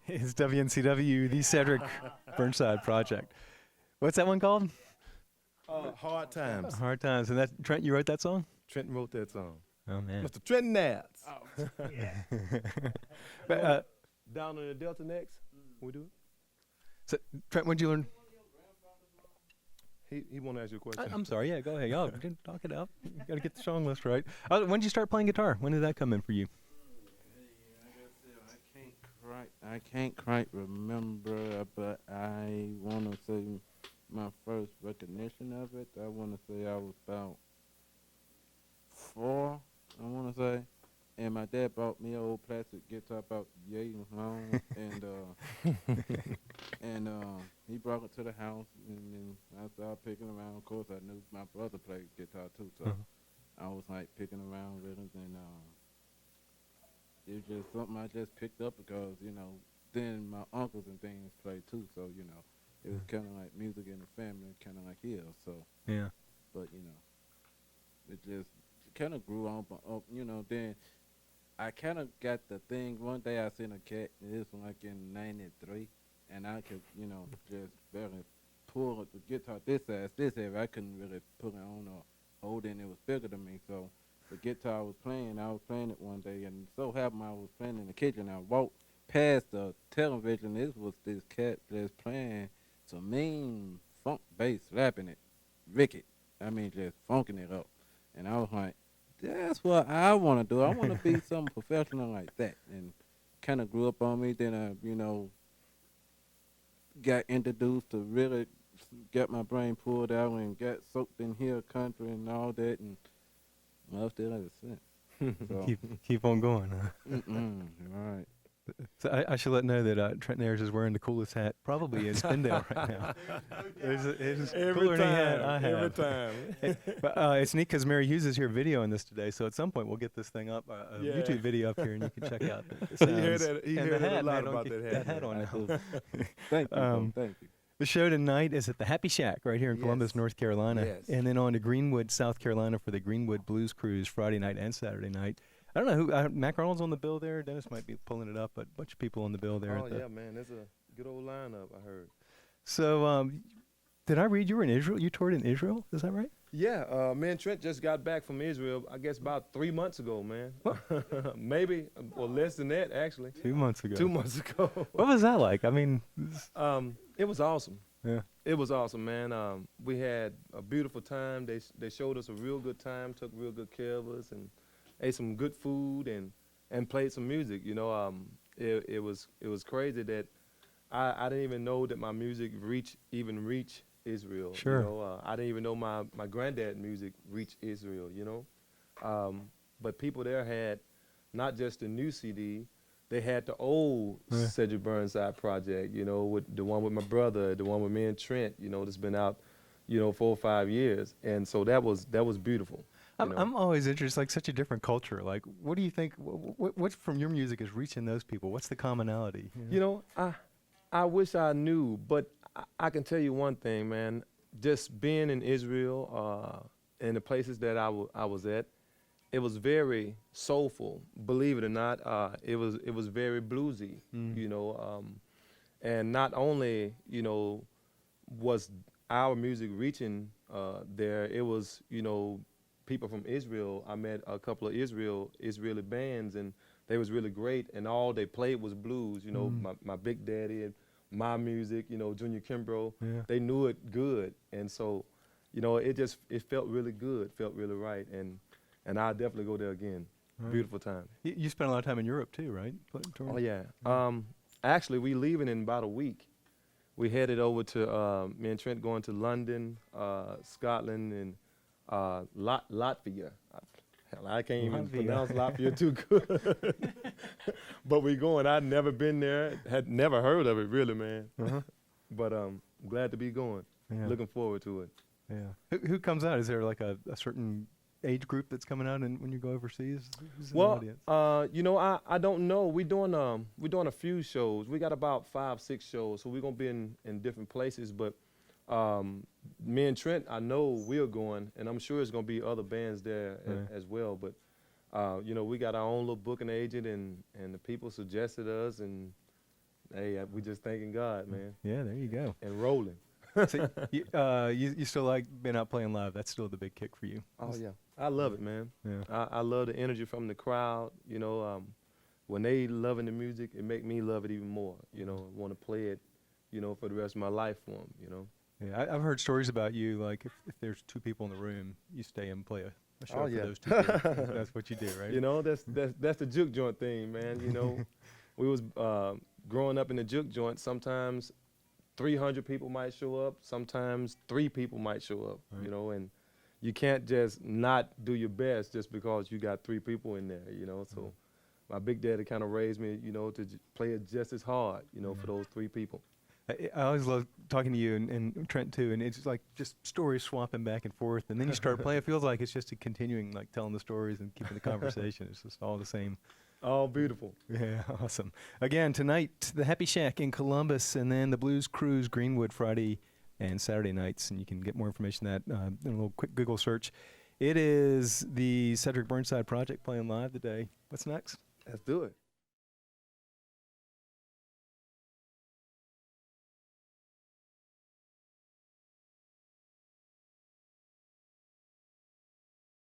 It's WNCW, the Cedric Burnside Project. What's that one called? Hard Times. Hard Times. And that Trent, you wrote that song? Trenton wrote that song. Oh man. Mr. Trenton Nats. But, Down in the Delta next, we do it. so, Trent, when'd you learn? He want to ask you a question. I'm sorry. Yeah, go ahead. Y'all talk it out. You got to get the song list right. When did you start playing guitar? When did that come in for you? I can't quite remember, but I want to say my first recognition of it, I want to say I was about 4, I want to say. And my dad bought me an old plastic guitar about yay long, and he brought it to the house, and then I started picking around. Of course, I knew my brother played guitar too, so I was like picking around with him, and it was just something I just picked up because, then my uncles and things played too, so, it was kind of like music in the family, kind of like here, so. Yeah. But, it just kind of grew on, then I kind of got the thing. One day I seen a cat, and this was like in 93, and I could, just barely pull the guitar this heavy. I couldn't really put it on or hold it, and it was bigger than me, so the guitar I was playing it one day, and so happened I was playing in the kitchen. I walked past the television. This was this cat just playing some mean funk bass, slapping it, wicked. I mean, just funking it up. And I was like, that's what I want to do. I want to be something professional like that. And kind of grew up on me. Then I, got introduced to really get my brain pulled out and got soaked in hill country and all that. And loved it ever since. So, Keep on going, huh? all right. So I should let know that Trent Ayers is wearing the coolest hat probably in Spindale right now. It's cooler than any hat I have. Every time. But it's neat because Mary Hughes is here videoing this today, so at some point we'll get this thing up, a Yeah. YouTube video up here, and you can check out the He sounds. heard that. He And heard the a hat, lot man, don't about get that hat. hat on now. Thank you. Thank you. The show tonight is at the Happy Shack right here in Columbus, Yes. North Carolina. Yes. And then on to Greenwood, South Carolina for the Greenwood Blues Cruise Friday night and Saturday night. I don't know who, Mac Arnold's on the bill there. Dennis might be pulling it up, but a bunch of people on the bill there. Oh, at the yeah, man. That's a good old lineup, I heard. So, did I read you were in Israel? You toured in Israel? Is that right? Yeah, me and Trent just got back from Israel, I guess about 3 months ago, man. Maybe, or less than that, actually. 2 months ago. 2 months ago. What was that like? I mean, It was awesome. yeah. It was awesome, man. We had a beautiful time. They showed us a real good time, took real good care of us, and ate some good food and played some music. It was crazy that I didn't even know that my music reached Israel. Sure. I didn't even know my granddad music reached Israel. But people there had not just the new CD. They had the old Yeah. Cedric Burnside project, with the one with my brother, the one with me and Trent, that's been out, 4 or 5 years. And so that was beautiful. I'm always interested, like such a different culture. Like, what do you think, what from your music is reaching those people? What's the commonality? I wish I knew, but I can tell you one thing, man. Just being in Israel, and the places that I was at, it was very soulful. Believe it or not, it was very bluesy. And not only was our music reaching there, it was people from Israel. I met a couple of Israeli bands, and they was really great. And all they played was blues. My Big Daddy and my music. Junior Kimbrough. Yeah. They knew it good, and so it felt really good, felt really right, and I'll definitely go there again. Right. Beautiful time. You spent a lot of time in Europe too, right? Oh yeah. Actually, we leaving in about a week. We headed over to me and Trent going to London, Scotland, and Latvia. Hell, I can't even Latvia. pronounce Latvia too good. But we going. I'd never been there. Had never heard of it, really, man. Uh-huh. But glad to be going. Yeah. Looking forward to it. Yeah. Who comes out? Is there like a certain age group that's coming out and when you go overseas? Who's in the Well, audience? I don't know. We're doing a few shows. We got about 5, 6 shows, so we're gonna be in different places. But me and Trent, I know we're going, and I'm sure it's gonna be other bands there as well. But we got our own little booking agent, and the people suggested us, and Hey, we just thanking God, man, Yeah, there you go. and rolling. So you still like being out playing live? That's still the big kick for you. Oh yeah, I love it, man. Yeah. I love the energy from the crowd. When they loving the music, it make me love it even more. Want to play it, for the rest of my life for them. Yeah, I've heard stories about you. Like if there's two people in the room, you stay and play a show Oh, for yeah. those two. People. That's what you do, right? That's the juke joint thing, man. We was growing up in the juke joint. Sometimes 300 people might show up. Sometimes 3 people might show up. Right. And you can't just not do your best just because you got 3 people in there. So my big daddy kind of raised me, to play it just as hard, for those 3 people. I always love talking to you and Trent too, and it's like just stories swapping back and forth, and then you start playing. It feels like it's just a continuing, like telling the stories and keeping the conversation. It's just all the same. Oh, beautiful. Yeah, awesome. Again, tonight, the Happy Shack in Columbus, and then the Blues Cruise Greenwood Friday and Saturday nights, and you can get more information on that in a little quick Google search. It is the Cedric Burnside Project playing live today. What's next? Let's do it.